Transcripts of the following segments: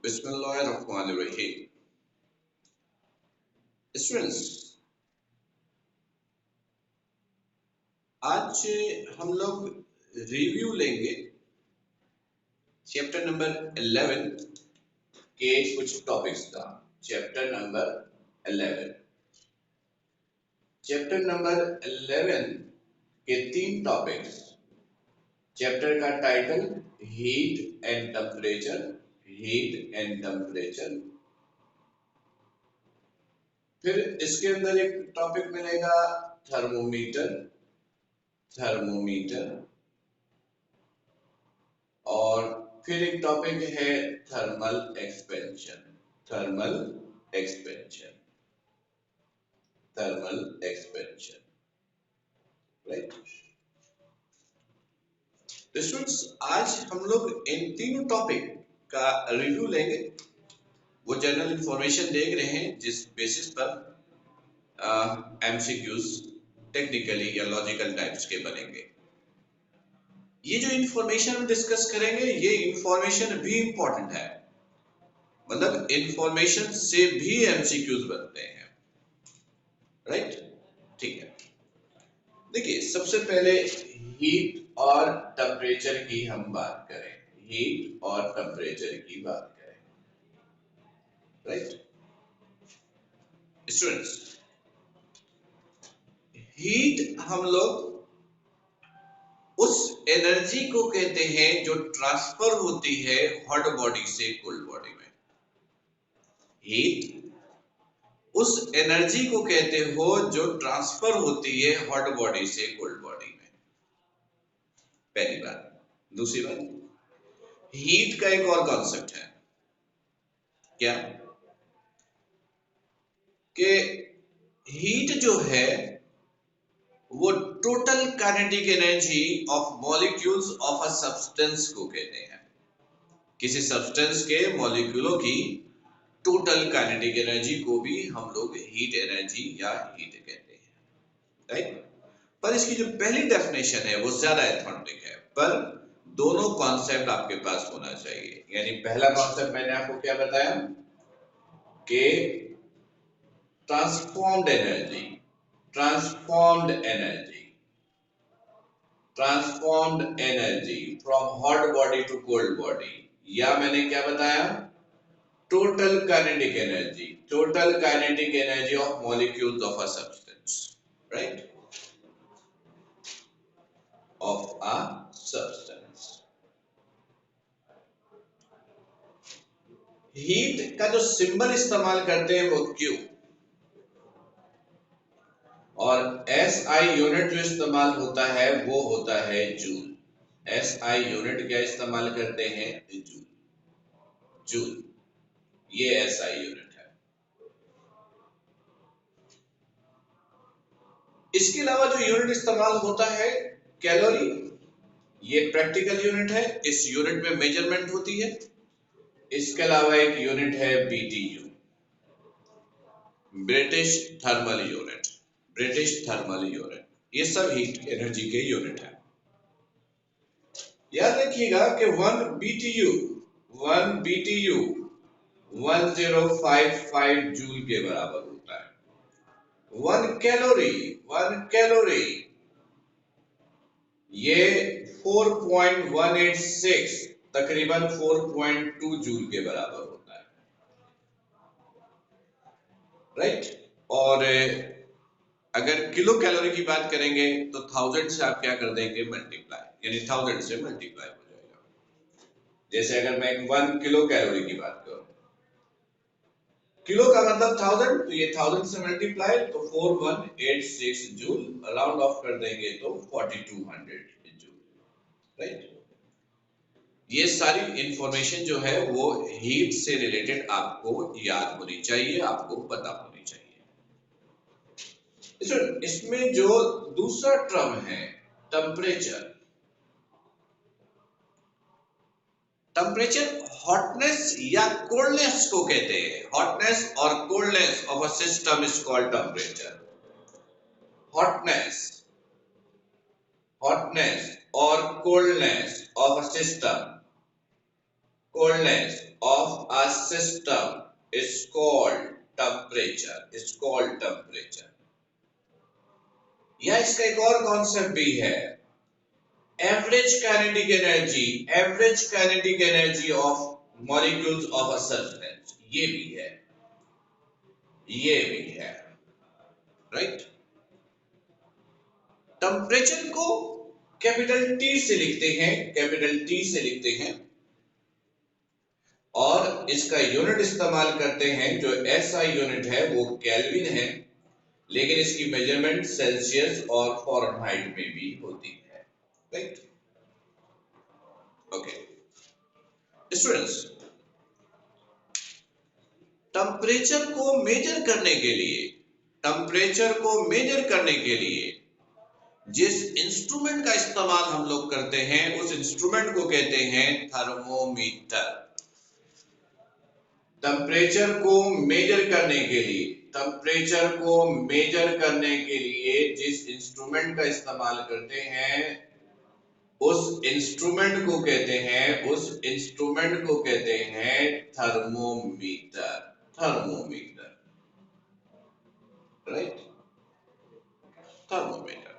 बिस्मिल्लाहिर्रहमानिर्रहीम। स्टूडेंट्स, आज हम लोग रिव्यू लेंगे चैप्टर नंबर 11 के कुछ टॉपिक्स का। चैप्टर नंबर 11 चैप्टर नंबर 11 के 3 टॉपिक्स। चैप्टर का title heat and temperature. Heat and temperature. फिर इसके अंदर एक टॉपिक मिलेगा थर्मोमीटर। थर्मोमीटर। और फिर एक टॉपिक है thermal expansion. Thermal expansion. Thermal expansion. Right. तो स्टूडेंट्स, आज हम लोग इन तीनों टॉपिक का रिव्यू लेंगे। वो जनरल इंफॉर्मेशन देख रहे हैं जिस बेसिस पर एमसीक्यूज टेक्निकली या लॉजिकल टाइप्स के बनेंगे। ये जो इंफॉर्मेशन हम डिस्कस करेंगे ये इंफॉर्मेशन भी इंपॉर्टेंट है, मतलब इंफॉर्मेशन से भी एमसीक्यूज बनते हैं। राइट, ठीक है। देखिए, सबसे पहले हीट और टेम्परेचर की हम बात करें। हीट और टेम्परेचर की बात करें। राइट स्टूडेंट्स, हीट हम लोग उस एनर्जी को कहते हैं जो ट्रांसफर होती है हॉट बॉडी से कोल्ड बॉडी में। हीट उस एनर्जी को कहते हो जो ट्रांसफर होती है हॉट बॉडी से कोल्ड बॉडी में। पहली बात। दूसरी बात, हीट का एक और कॉन्सेप्ट है क्या, कि हीट जो है वो total kinetic energy of molecules of a substance को कहते हैं। किसी सब्सटेंस के मॉलिक्यूलों की टोटल काइनेटिक एनर्जी को भी हम लोग हीट एनर्जी या हीट कहते हैं। राइट। पर इसकी जो पहली डेफिनेशन है वो ज्यादा एथमेटिक है, पर दोनों कॉन्सेप्ट आपके पास होना चाहिए। यानी पहला कॉन्सेप्ट मैंने आपको क्या बताया कि transformed energy. Transformed energy. Transformed energy from hot body to cold body. या मैंने क्या बताया, total kinetic energy. Total kinetic energy of molecules of a substance. Right, of a substance. Heat का जो सिंबल इस्तेमाल करते हैं वो क्यू, और एसआई यूनिट जो इस्तेमाल होता है वो होता है जूल। एसआई यूनिट क्या इस्तेमाल करते हैं, जूल। जूल, ये एसआई यूनिट है। इसके अलावा जो यूनिट इस्तेमाल होता है कैलोरी, ये प्रैक्टिकल यूनिट है। इस यूनिट में मेजरमेंट होती है। इसके अलावा एक यूनिट है BTU, British thermal unit. British thermal unit, ये सब हीट एनर्जी के यूनिट है। याद रखिएगा कि 1 बीटीयू 1055 जूल के बराबर होता है। 1 कैलोरी ये 4.186 तकरीबन 4.2 जूल के बराबर होता है। राइट। और अगर किलो कैलोरी की बात करेंगे तो 1000 से आप क्या कर देंगे, मल्टीप्लाई, यानी 1000 से मल्टीप्लाई हो जाएगा। जैसे अगर मैं 1 किलो कैलोरी की बात करूं, किलो का मतलब 1000, तो ये 1000 से मल्टीप्लाई तो 4186 जूल। राउंड ऑफ कर देंगे तो 4200 जूल। राइट। ये सारी इंफॉर्मेशन जो है वो हीट से रिलेटेड आपको याद होनी चाहिए, आपको पता होनी चाहिए। इसमें जो दूसरा टर्म है टेम्परेचर। टेम्परेचर हॉटनेस या कोल्डनेस को कहते हैं। हॉटनेस और coldness of a system is called temperature. Hotness, hotness or coldness of a system, coldness of a system is called temperature. Is called temperature. या इसका एक और कॉन्सेप्ट भी है, average kinetic energy of molecules of a substance, ये भी है, right. Temperature को कैपिटल टी से लिखते हैं और इसका यूनिट इस्तेमाल करते हैं, जो एसआई यूनिट है वो केल्विन है, लेकिन इसकी मेजरमेंट सेल्सियस और फ़ारेनहाइट में भी होती है, राइट। ओके स्टूडेंट्स, टेम्परेचर को मेजर करने के लिए जिस इंस्ट्रूमेंट का इस्तेमाल हम लोग करते हैं उस इंस्ट्रूमेंट को कहते हैं थर्मोमीटर। टेम्परेचर को मेजर करने के लिए जिस इंस्ट्रूमेंट का इस्तेमाल करते हैं उस इंस्ट्रूमेंट को कहते हैं thermometer, right, thermometer.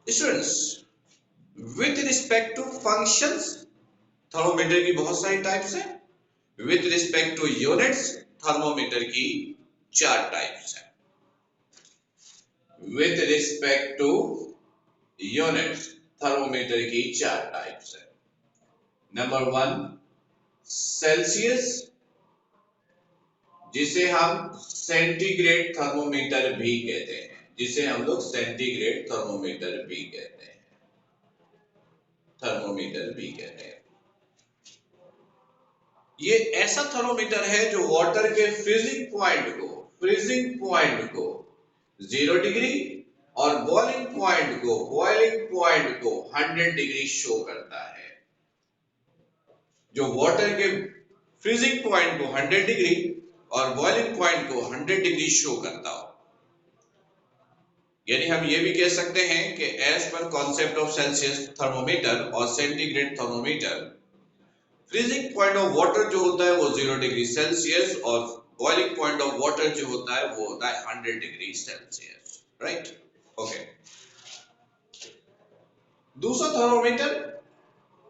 Students, with respect to functions, thermometer की बहुत सारी टाइप्स हैं। With respect to units, thermometer की 4 टाइप्स हैं। With respect to units, thermometer की 4 टाइप्स हैं। नंबर 1 सेल्सियस, जिसे हम सेंटीग्रेड थर्मोमीटर भी कहते हैं, ये ऐसा थर्मोमीटर है जो वाटर के फ्रीजिंग पॉइंट को 0 डिग्री और बॉइलिंग पॉइंट को 100 डिग्री शो करता है। जो वाटर के फ्रीजिंग पॉइंट को 100 डिग्री और बॉइलिंग पॉइंट को 100 डिग्री शो करता हो। यानी हम ये भी कह सकते हैं कि as per concept of Celsius thermometer और centigrade thermometer, freezing point of water जो होता है वो 0 डिग्री सेल्सियस और बॉइलिंग पॉइंट ऑफ वाटर जो होता है वो होता है 100 डिग्री सेल्सियस, राइट। ओके, दूसरा thermometer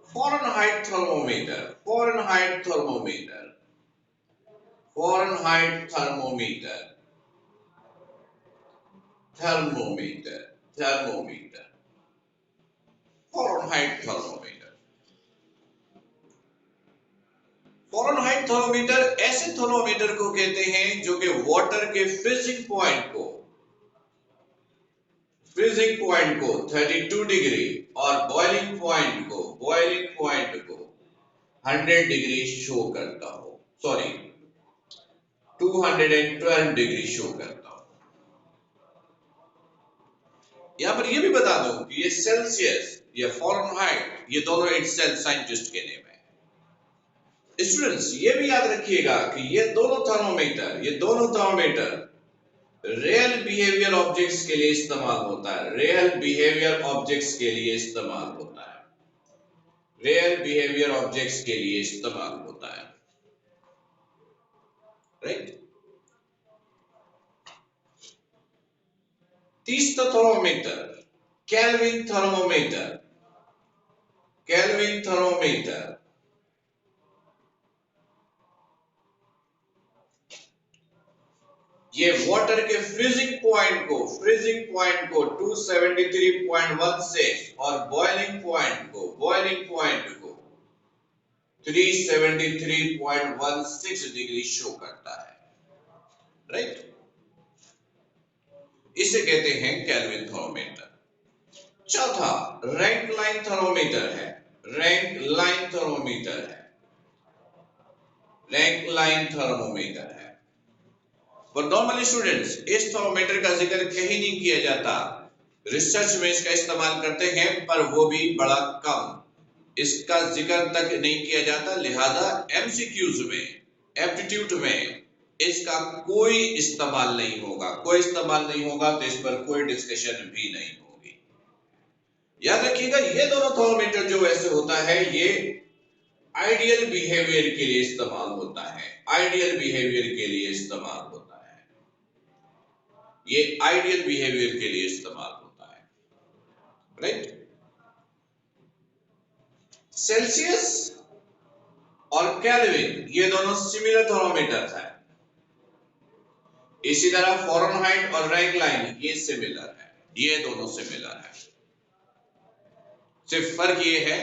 Fahrenheit thermometer. Fahrenheit thermometer ऐसे थर्मोमीटर को कहते हैं जो कि वाटर के फ्रीजिंग पॉइंट को 32 डिग्री और बॉइलिंग पॉइंट को 100 डिग्री शो करता हो, 212 डिग्री शो करता हो। यहां पर यह भी बता दूं कि ये सेल्सियस, ये फ़ारेनहाइट, ये दोनों इटसेल्फ साइंटिस्ट के नेम है। स्टूडेंट्स, ये भी याद रखिएगा कि ये दोनों थर्मोमीटर रियल बिहेवियर ऑब्जेक्ट्स के लिए इस्तेमाल होता है, राइट। तीसरा थर्मोमीटर केल्विन थर्मोमीटर। ये वाटर के फ्रीजिंग पॉइंट को 273.16 और बॉइलिंग पॉइंट को 373.16 डिग्री शो करता है, राइट। इसे कहते हैं केल्विन थर्मोमीटर। चौथा रैंक लाइन थर्मोमीटर है। पर नॉर्मली स्टूडेंट्स, इस थर्मोमीटर का जिक्र कहीं नहीं किया जाता। रिसर्च में इसका इस्तेमाल करते हैं पर वो भी बड़ा कम, इसका जिक्र तक नहीं किया जाता। लिहाजा एमसीक्यूज में, एप्टीट्यूड में इसका कोई इस्तेमाल नहीं होगा, तो इस पर कोई डिस्कशन भी नहीं होगी। याद रखिएगा, ये दोनों थर्मोमीटर जो वैसे होता है, ये आइडियल बिहेवियर के लिए इस्तेमाल होता है, आइडियल बिहेवियर के लिए इस्तेमाल होता है, ये आइडियल बिहेवियर के लिए इस्तेमाल होता है, राइट। सेल्सियस और केल्विन ये दोनों सिमिलर थर्मोमीटर्स हैं। इसी तरह फ़ारेनहाइट और रैंकलाइन ये सिमिलर है, ये दोनों सिमिलर है। सिर्फ फर्क ये है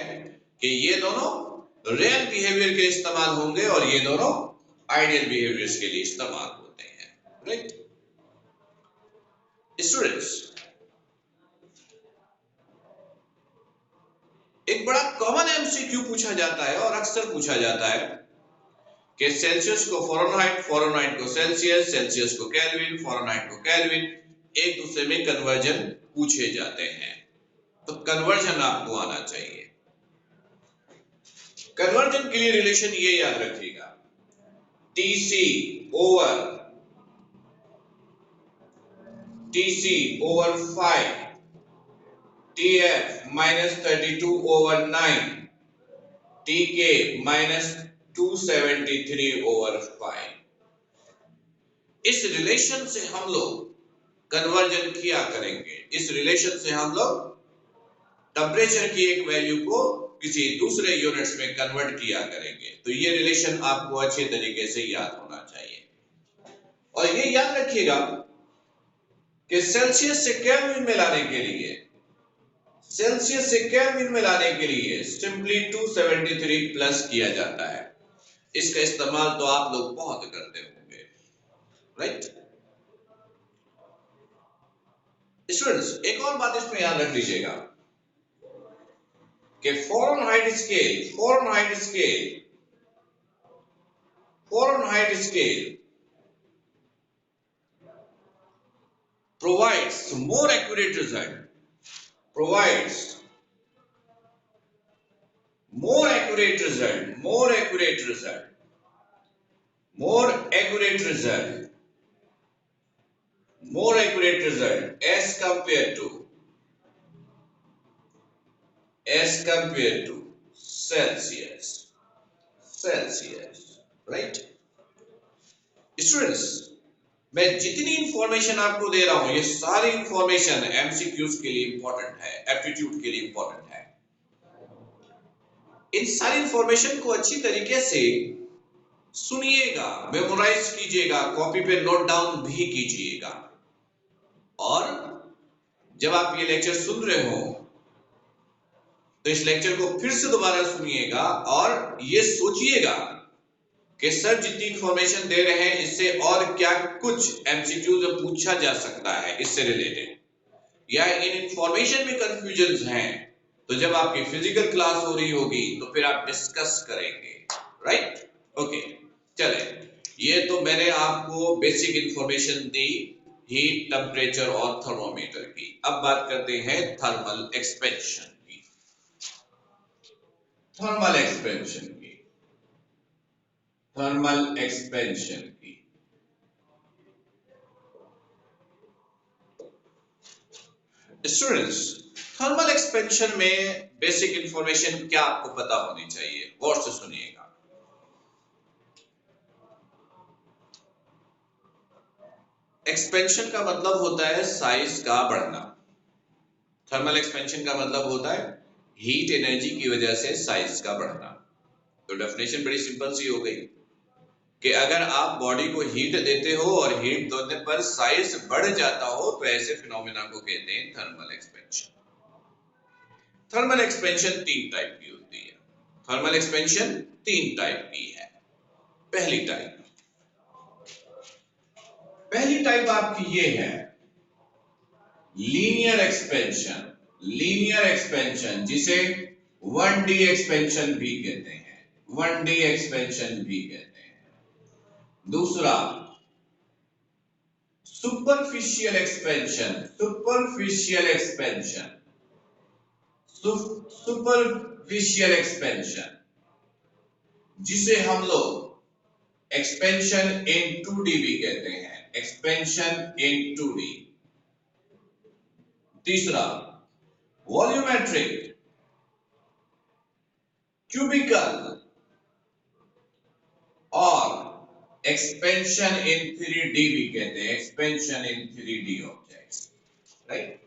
कि ये दोनों रियल बिहेवियर के इस्तेमाल होंगे और ये दोनों आइडियल बिहेवियर्स के लिए इस्तेमाल होते हैं, राइट। स्टूडेंट्स, एक बड़ा कॉमन एमसीक्यू पूछा जाता है और अक्सर पूछा जाता है कि सेल्सियस को फ़ारेनहाइट, फ़ारेनहाइट को सेल्सियस, सेल्सियस को केल्विन, फ़ारेनहाइट को केल्विन, एक दूसरे में कन्वर्जन पूछे जाते हैं। तो कन्वर्जन आपको आना चाहिए। कन्वर्जन के लिए रिलेशन ये याद रखिएगा, TC over 5, TF -32/9, TK -273/5। इस रिलेशन से हम लोग कन्वर्जन किया करेंगे। इस रिलेशन से हम लोग टेम्परेचर की एक वैल्यू को किसी दूसरे यूनिट्स में कन्वर्ट किया करेंगे। तो ये रिलेशन आपको अच्छे तरीके से याद होना चाहिए और ये याद रखिएगा कि सेल्सियस से केल्विन में लाने के लिए, सेल्सियस से केल्विन में लाने के लिए सिंपली 273 प्लस किया जाता है। इसका इस्तेमाल तो आप लोग बहुत करते होंगे, राइट। स्टूडेंट्स, एक और बात इसमें याद रख लीजिएगा कि Fahrenheit scale provides more accurate result, provides more accurate result, more accurate result, more accurate result, more accurate result as compared to Celsius, right? Students, मैं जितनी इंफॉर्मेशन आपको दे रहा हूं ये सारी इंफॉर्मेशन एमसीक्यूज के लिए इंपॉर्टेंट है, एप्टीट्यूड के लिए इंपॉर्टेंट है। इन सारी इंफॉर्मेशन को अच्छी तरीके से सुनिएगा, मेमोराइज कीजिएगा, कॉपी पे नोट डाउन भी कीजिएगा और जब आप ये लेक्चर सुन रहे हो तो इस लेक्चर को फिर से दोबारा सुनिएगा और ये सोचिएगा कि सर जितनी इंफॉर्मेशन दे रहे हैं इससे और क्या कुछ एमसीक्यूज पूछा जा सकता है इससे रिलेटेड, या इन इंफॉर्मेशन में कंफ्यूजन्स हैं तो जब आपकी फिजिकल क्लास हो रही होगी तो फिर आप डिस्कस करेंगे, राइट। ओके, चले, ये तो मैंने आपको बेसिक इंफॉर्मेशन दी हीट, टेम्परेचर और थर्मोमीटर की। अब बात करते हैं थर्मल एक्सपेंशन की, थर्मल एक्सपेंशन की। स्टूडेंट्स, थर्मल एक्सपेंशन में बेसिक इंफॉर्मेशन क्या आपको पता होनी चाहिए, गौर से सुनिएगा। एक्सपेंशन का मतलब होता है साइज का बढ़ना। थर्मल एक्सपेंशन का मतलब होता है हीट एनर्जी की वजह से साइज का बढ़ना। तो डेफिनेशन बड़ी सिंपल सी हो गई कि अगर आप बॉडी को हीट देते हो और हीट देने पर साइज बढ़ जाता हो तो ऐसे फिनोमेना को कहते हैं thermal expansion. Thermal expansion 3 type की होती है। थर्मल एक्सपेंशन 3 टाइप की है। पहली टाइप आपकी ये है लीनियर एक्सपेंशन, जिसे 1D एक्सपेंशन भी कहते हैं, 1D एक्सपेंशन भी कहते हैं। दूसरा सुपरफिशियल एक्सपेंशन, जिसे हम लोग एक्सपेंशन इन 2D भी कहते हैं, एक्सपेंशन इन 2D। तीसरा वॉल्यूमेट्रिक, क्यूबिकल और एक्सपेंशन इन 3D भी कहते हैं, expansion in 3D objects, right.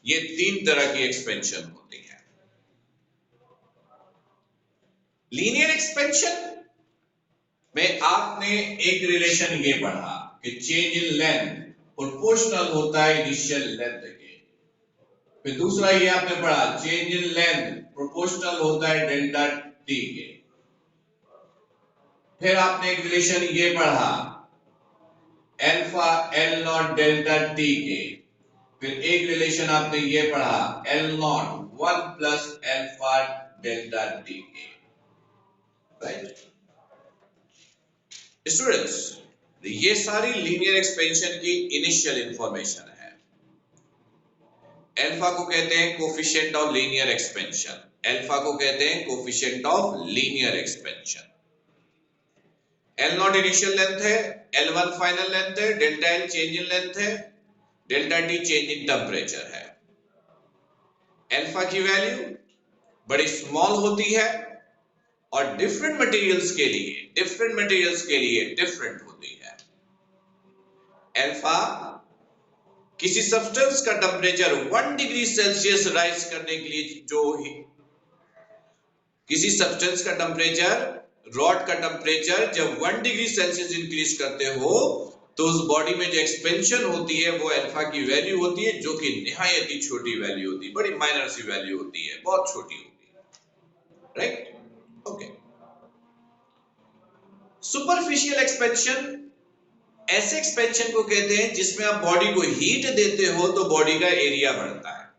ये तीन तरह की एक्सपेंशन होती है। लीनियर एक्सपेंशन में आपने एक रिलेशन ये पढ़ा कि चेंज इन लेंथ प्रोपोर्शनल होता है इनिशियल लेंथ के। फिर दूसरा ये आपने पढ़ा चेंज इन लेंथ प्रोपोर्शनल होता है डेल्टा टी के। फिर आपने एक रिलेशन ये पढ़ा alpha L not delta T के। फिर एक रिलेशन आपने ये पढ़ा L not 1 plus alpha delta T के, राइट स्टूडेंट्स। ये सारी लीनियर एक्सपेंशन की इनिशियल इंफॉर्मेशन है। अल्फा को कहते हैं coefficient of linear expansion, alpha को कहते हैं coefficient of linear expansion. L not initial length है, L1 फाइनल लेंथ है, delta L change in length है, delta T change in temperature है। अल्फा की वैल्यू बड़ी स्मॉल होती है और डिफरेंट मटेरियल्स के लिए डिफरेंट होती है। अल्फा किसी सब्सटेंस का टेम्परेचर 1 डिग्री सेल्सियस राइज करने के लिए किसी सब्सटेंस का टेम्परेचर, रॉड का टेम्परेचर जब 1 डिग्री सेल्सियस इंक्रीज करते हो तो उस बॉडी में जो एक्सपेंशन होती है वो अल्फा की वैल्यू होती है, जो कि निहायत ही छोटी वैल्यू होती है, बड़ी माइनर सी वैल्यू होती है, बहुत छोटी होती है, राइट। ओके। सुपरफिशियल एक्सपेंशन ऐसे एक्सपेंशन को कहते हैं जिसमें आप बॉडी को हीट देते हो तो बॉडी का एरिया बढ़ता है।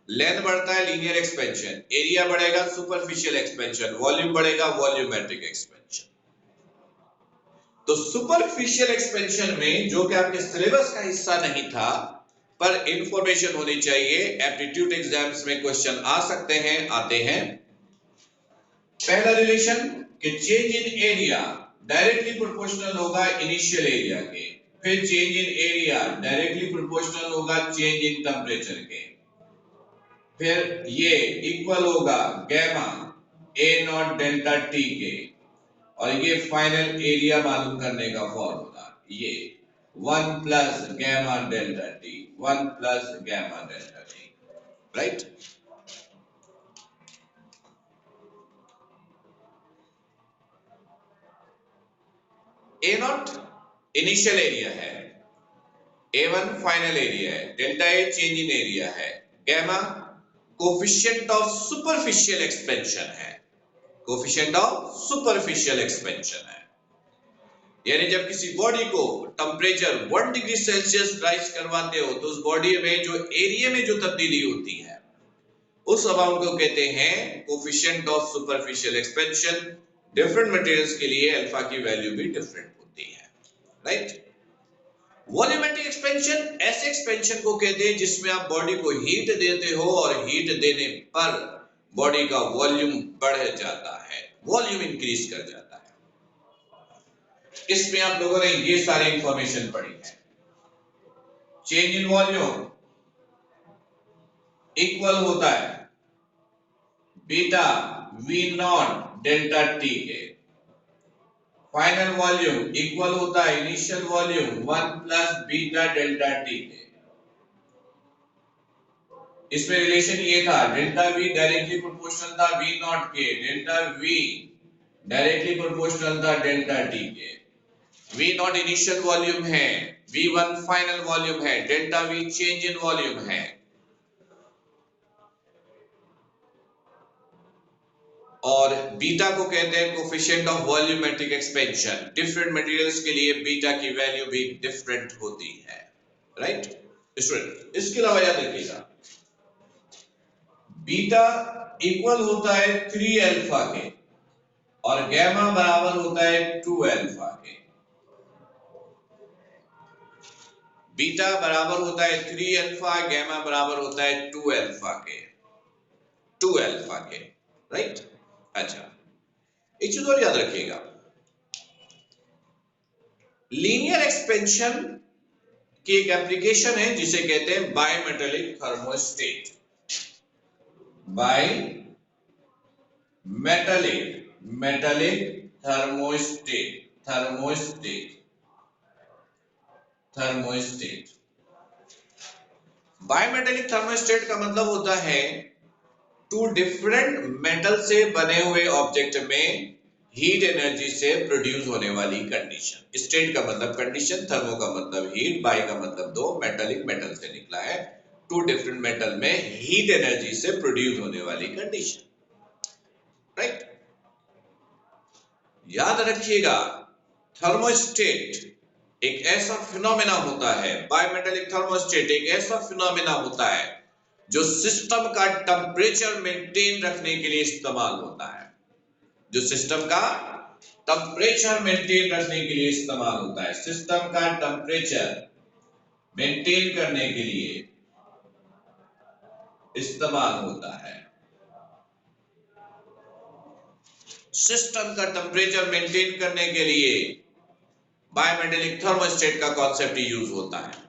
लेंथ बढ़ता है लीनियर एक्सपेंशन, एरिया बढ़ेगा सुपरफिशियल एक्सपेंशन, वॉल्यूम बढ़ेगा वॉल्यूमेट्रिक एक्सपेंशन। तो सुपरफिशियल एक्सपेंशन में, जो कि आपके सिलेबस का हिस्सा नहीं था पर इंफॉर्मेशन होनी चाहिए, एप्टीट्यूड एग्जाम्स में क्वेश्चन आ सकते हैं, आते हैं। पहला रिलेशन कि change in area directly proportional होगा इनिशियल एरिया के, फिर change in area directly proportional होगा चेंज इन टेम्परेचर के, फिर ये इक्वल होगा gamma A nought delta T के, और ये फाइनल एरिया मालूम करने का फॉर्मूला ये 1 plus gamma delta T, 1 plus gamma delta T, right. A not initial area है, A1 फाइनल एरिया है, delta A change in area है, gamma coefficient of superficial expansion है, कोफिशिएंट ऑफ सुपरफिशियल एक्सपेंशन है। यानी जब किसी body को temperature 1 degree Celsius rise करवाते हो तो उस बॉडी में जो एरिया में जो तब्दीली होती है उस अमाउंट को कहते हैं coefficient of superficial expansion. Different materials के लिए अल्फा की वैल्यू भी डिफरेंट होती है, राइट। वॉल्यूमेट्रिक एक्सपेंशन ऐसे एक्सपेंशन को कहते हैं जिसमें आप बॉडी को हीट देते हो और हीट देने पर बॉडी का वॉल्यूम बढ़ जाता है, वॉल्यूम इंक्रीज कर जाता है। इसमें आप लोगों ने ये सारी इंफॉर्मेशन पढ़ी है। चेंज इन वॉल्यूम इक्वल होता है beta V not delta T के, फाइनल वॉल्यूम इक्वल होता है initial volume 1 plus beta delta T के। इसमें रिलेशन ये था डेल्टा वी डायरेक्टली प्रोपोर्शनल था वी नॉट के, डेल्टा वी डायरेक्टली प्रोपोर्शनल था डेल्टा टी के। वी नॉट इनिशियल वॉल्यूम है, V1 फाइनल वॉल्यूम है, delta we change in volume है। और बीटा को कहते हैं coefficient of volumetric expansion. Different materials के लिए बीटा की वैल्यू भी डिफरेंट होती है, राइट स्टूडेंट। इसके अलावा याद रखिएगा बीटा इक्वल होता है 3 अल्फा के और गैमा बराबर होता है 2 अल्फा के। बीटा बराबर होता है 3 अल्फा, गैमा बराबर होता है 2 अल्फा के, 2 अल्फा के, राइट। अच्छा, एक चीज और याद रखिएगा, लीनियर एक्सपेंशन की एक एप्लीकेशन है जिसे कहते हैं bimetallic thermostat. Bimetallic thermostat, thermostat, thermostat. Bimetallic thermostat का मतलब होता है टू डिफरेंट मेटल से बने हुए ऑब्जेक्ट में हीट एनर्जी से प्रोड्यूस होने वाली कंडीशन। स्टेट का मतलब कंडीशन, थर्मो का मतलब हीट, बाई का मतलब दो, मेटेलिक मेटल से निकला है। टू डिफरेंट मेटल में हीट एनर्जी से प्रोड्यूस होने वाली कंडीशन, राइट। याद रखिएगा, थर्मोस्टेट एक ऐसा फिनोमेना होता है, बायोमेटेलिक थर्मोस्टेट एक ऐसा फिनोमेना होता है जो सिस्टम का टेम्परेचर मेंटेन रखने के लिए इस्तेमाल होता है, जो सिस्टम का टेम्परेचर मेंटेन रखने के लिए इस्तेमाल होता है, सिस्टम का टेम्परेचर मेंटेन करने के लिए इस्तेमाल होता है। सिस्टम का टेम्परेचर मेंटेन करने के लिए बायोमेटेलिक थर्मोस्टेट का कॉन्सेप्ट यूज होता है।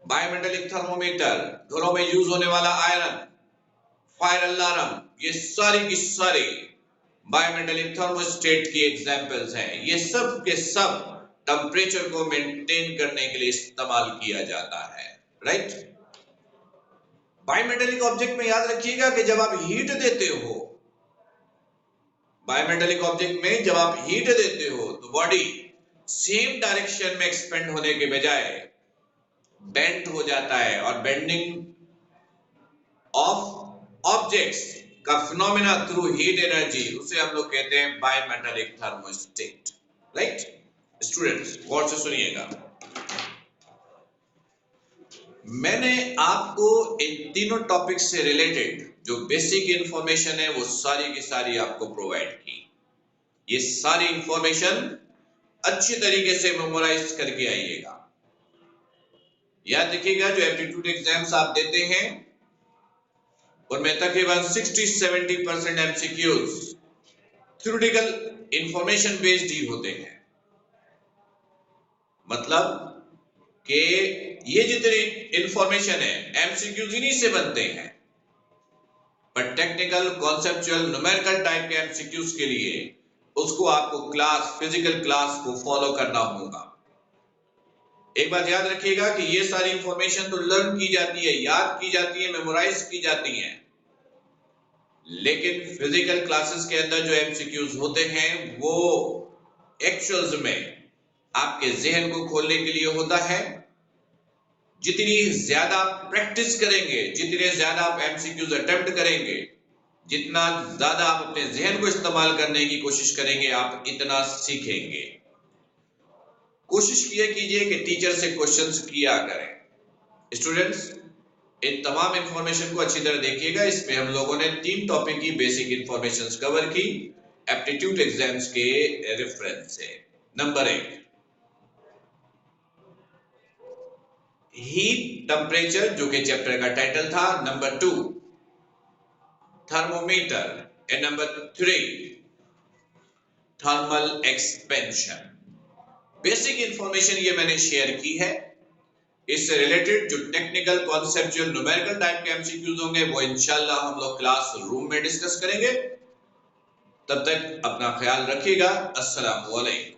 बायोमेटेलिक थर्मोमीटर, घरों में यूज होने वाला आयरन, फायर अलार्म, ये सारी की सारी बायोमेटेलिक थर्मोस्टेट की एग्जांपल्स हैं। ये सब के सब टेम्परेचर को मेंटेन करने के लिए इस्तेमाल किया जाता है, राइट। बायोमेटेलिक ऑब्जेक्ट में याद रखिएगा कि जब आप हीट देते हो, बायोमेटेलिक ऑब्जेक्ट में जब आप हीट देते हो तो बॉडी सेम डायरेक्शन में एक्सपेंड होने के बजाय बेंड हो जाता है, और बेंडिंग ऑफ ऑब्जेक्ट्स का फिनोमेना थ्रू हीट एनर्जी, उसे हम लोग कहते हैं बायोमेटेलिक थर्मोस्टेट, राइट। स्टूडेंट्स गौर से सुनिएगा, मैंने आपको इन तीनों टॉपिक से रिलेटेड जो बेसिक इंफॉर्मेशन है वो सारी की सारी आपको प्रोवाइड की। ये सारी इंफॉर्मेशन अच्छी तरीके से मेमोराइज करके आइएगा। याद रखिएगा, जो एप्टीट्यूड एग्जाम्स आप देते हैं उनमें तकरीबन 60-70% एमसीक्यूज थ्योरेटिकल इंफॉर्मेशन बेस्ड ही होते हैं। मतलब कि ये जितनी इंफॉर्मेशन है एमसीक्यूज इन्हीं से बनते हैं, पर टेक्निकल, कॉन्सेप्चुअल, न्यूमेरिकल टाइप के एमसीक्यूज के लिए उसको आपको क्लास, फिजिकल क्लास को फॉलो करना होगा। एक बात याद रखिएगा कि ये सारी इंफॉर्मेशन तो लर्न की जाती है, याद की जाती है, मेमोराइज की जाती है, लेकिन फिजिकल क्लासेस के अंदर जो एमसीक्यूज होते हैं वो एक्चुअल्स में आपके जहन को खोलने के लिए होता है। जितनी ज्यादा प्रैक्टिस करेंगे, जितने ज्यादा आप एमसीक्यूज अटेम्प्ट करेंगे, जितना ज्यादा आप अपने जहन को इस्तेमाल करने की कोशिश करेंगे, आप इतना सीखेंगे। कोशिश किया कीजिए कि टीचर से क्वेश्चंस किया करें। स्टूडेंट्स, इन तमाम इंफॉर्मेशन को अच्छी तरह देखिएगा। इसमें हम लोगों ने 3 टॉपिक की बेसिक इंफॉर्मेशन कवर की एप्टीट्यूड एग्जाम्स के रेफरेंस से। नंबर 1, हीट टेम्परेचर, जो कि चैप्टर का टाइटल था। Number 2, thermometer, and number 3, thermal expansion. Basic information ये मैंने शेयर की है। इससे रिलेटेड जो टेक्निकल, कॉन्सेप्चुअल, न्यूमेरिकल टाइप के एमसीक्यूज होंगे वो इंशाल्लाह हम लोग क्लास रूम में डिस्कस करेंगे। तब तक अपना ख्याल रखिएगा। अस्सलाम वालेकुम।